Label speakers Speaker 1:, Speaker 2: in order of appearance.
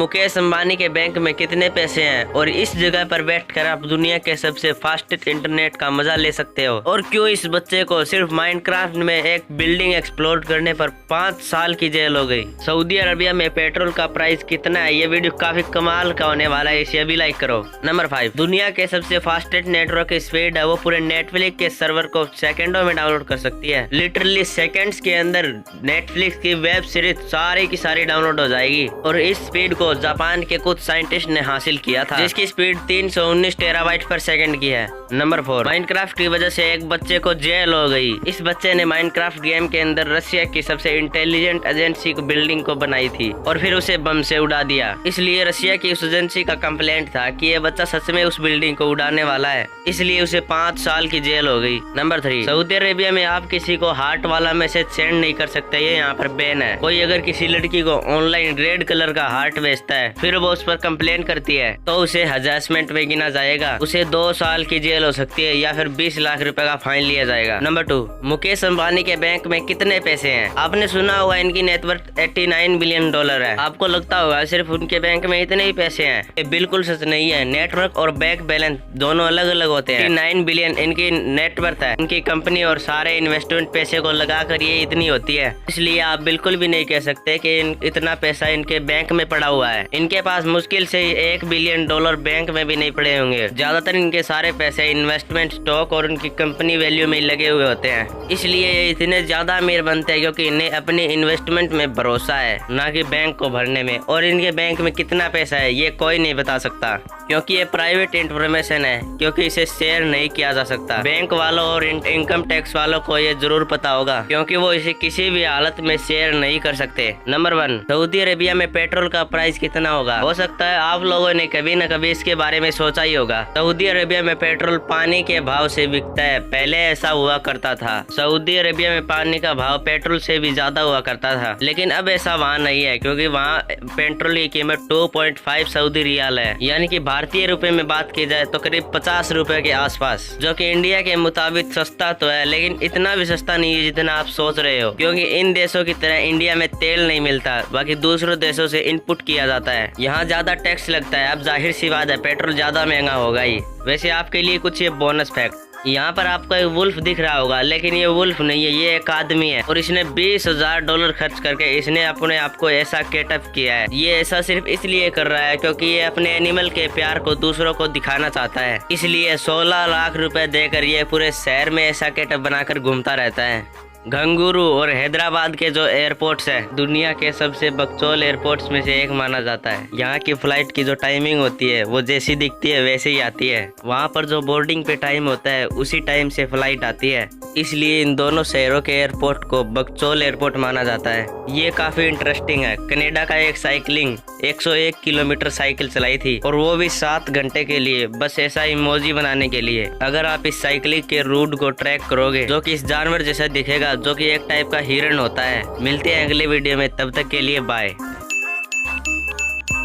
Speaker 1: मुकेश अंबानी के बैंक में कितने पैसे हैं और इस जगह पर बैठकर आप दुनिया के सबसे फास्टेस्ट इंटरनेट का मजा ले सकते हो। और क्यों इस बच्चे को सिर्फ माइनक्राफ्ट में एक बिल्डिंग एक्सप्लोर करने पर 5 साल की जेल हो गई। सऊदी अरबिया में पेट्रोल का प्राइस कितना है, ये वीडियो काफी कमाल का होने वाला है, इसे अभी लाइक करो। नंबर 5, दुनिया के सबसे फास्टेस्ट नेटवर्क की स्पीड है वो पूरे नेटफ्लिक्स के सर्वर को सेकंडों में डाउनलोड कर सकती है। लिटरली सेकंड्स के अंदर नेटफ्लिक्स की वेब सीरीज सारी की सारी डाउनलोड हो जाएगी। और इस स्पीड को जापान के कुछ साइंटिस्ट ने हासिल किया था, जिसकी स्पीड 319 टेराबाइट पर सेकंड की है। नंबर 4, माइनक्राफ्ट की वजह से एक बच्चे को जेल हो गई। इस बच्चे ने माइनक्राफ्ट गेम के अंदर रशिया की सबसे इंटेलिजेंट एजेंसी को बिल्डिंग को बनाई थी और फिर उसे बम से उड़ा दिया। इसलिए रशिया की उस एजेंसी का कंप्लेंट था कि ये बच्चा सच में उस बिल्डिंग को उड़ाने वाला है, इसलिए उसे 5 साल की जेल हो गई। नंबर 3, सऊदी अरेबिया में आप किसी को हार्ट वाला मैसेज सेंड नहीं कर सकते, ये यहाँ पर बैन है। कोई अगर किसी लड़की को ऑनलाइन रेड कलर का हार्ट भेजता है फिर वो उस पर कंप्लेन करती है तो उसे हरासमेंट में गिना जाएगा। उसे 2 साल की जेल हो सकती है या फिर 20 लाख रुपए का फाइन लिया जाएगा। नंबर 2, मुकेश अंबानी के बैंक में कितने पैसे हैं? आपने सुना होगा इनकी नेटवर्थ $89 बिलियन है। आपको लगता होगा सिर्फ उनके बैंक में इतने ही पैसे हैं, ये बिल्कुल सच नहीं है। नेटवर्क और बैंक बैलेंस दोनों अलग अलग होते हैं। 9 बिलियन इनकी नेटवर्थ है, इनकी कंपनी और सारे इन्वेस्टमेंट पैसे को लगाकर ये इतनी होती है, इसलिए आप बिल्कुल भी नहीं कह सकते कि इतना पैसा इनके बैंक में पड़ा हुआ है। इनके पास मुश्किल से $1 बिलियन बैंक में भी नहीं पड़े होंगे। ज्यादातर इनके सारे पैसे इन्वेस्टमेंट, स्टॉक और उनकी कंपनी वैल्यू में लगे हुए होते हैं, इसलिए ये इतने ज्यादा अमीर बनते हैं क्योंकि इन्हें अपनी इन्वेस्टमेंट में भरोसा है, ना कि बैंक को भरने में। और इनके बैंक में कितना पैसा है ये कोई नहीं बता सकता क्योंकि ये प्राइवेट इंफॉर्मेशन है, क्योंकि इसे शेयर नहीं किया जा सकता। बैंक वालों और इनकम टैक्स वालों को ये जरूर पता होगा क्योंकि वो इसे किसी भी हालत में शेयर नहीं कर सकते। नंबर 1, सऊदी अरेबिया में पेट्रोल का प्राइस कितना होगा? हो सकता है आप लोगों ने कभी न कभी इसके बारे में सोचा ही होगा। सऊदी अरेबिया में पेट्रोल पानी के भाव से बिकता है। पहले ऐसा हुआ करता था, सऊदी अरेबिया में पानी का भाव पेट्रोल से भी ज्यादा हुआ करता था, लेकिन अब ऐसा वहाँ नहीं है क्योंकि वहाँ पेट्रोल की कीमत 2.5 सऊदी रियाल है, यानी कि भारतीय रुपए में बात की जाए तो करीब 50 रुपए के आसपास, जो कि इंडिया के मुताबिक सस्ता तो है लेकिन इतना भी सस्ता नहीं है जितना आप सोच रहे हो, क्योंकि इन देशों की तरह इंडिया में तेल नहीं मिलता, बाकी दूसरों देशों से इनपुट किया जाता है। यहाँ ज्यादा टैक्स लगता है, अब जाहिर सी बात है पेट्रोल ज्यादा महंगा होगा ही। वैसे आपके लिए कुछ ये बोनस फैक्ट, यहाँ पर आपको एक वुल्फ दिख रहा होगा लेकिन ये वुल्फ नहीं है, ये एक आदमी है और इसने $20,000 खर्च करके इसने अपने आप को ऐसा गेटअप किया है। ये ऐसा सिर्फ इसलिए कर रहा है क्योंकि ये अपने एनिमल के प्यार को दूसरों को दिखाना चाहता है, इसलिए 16 लाख रुपए देकर ये पूरे शहर में ऐसा गेटअप बनाकर घूमता रहता है। घंगुरू और हैदराबाद के जो एयरपोर्ट्स है दुनिया के सबसे बकचोल एयरपोर्ट्स में से एक माना जाता है। यहाँ की फ्लाइट की जो टाइमिंग होती है वो जैसी दिखती है वैसे ही आती है। वहाँ पर जो बोर्डिंग पे टाइम होता है उसी टाइम से फ्लाइट आती है, इसलिए इन दोनों शहरों के एयरपोर्ट को बकचोल एयरपोर्ट माना जाता है। ये काफी इंटरेस्टिंग है। कनाडा का एक साइकिलिंग 101 किलोमीटर साइकिल चलाई थी और वो भी 7 घंटे के लिए, बस ऐसा इमोजी बनाने के लिए। अगर आप इस साइकिलिंग के रूट को ट्रैक करोगे जो कि इस जानवर जैसा दिखेगा, जो कि एक टाइप का हिरन होता है। मिलते हैं अगले वीडियो में, तब तक के लिए बाय।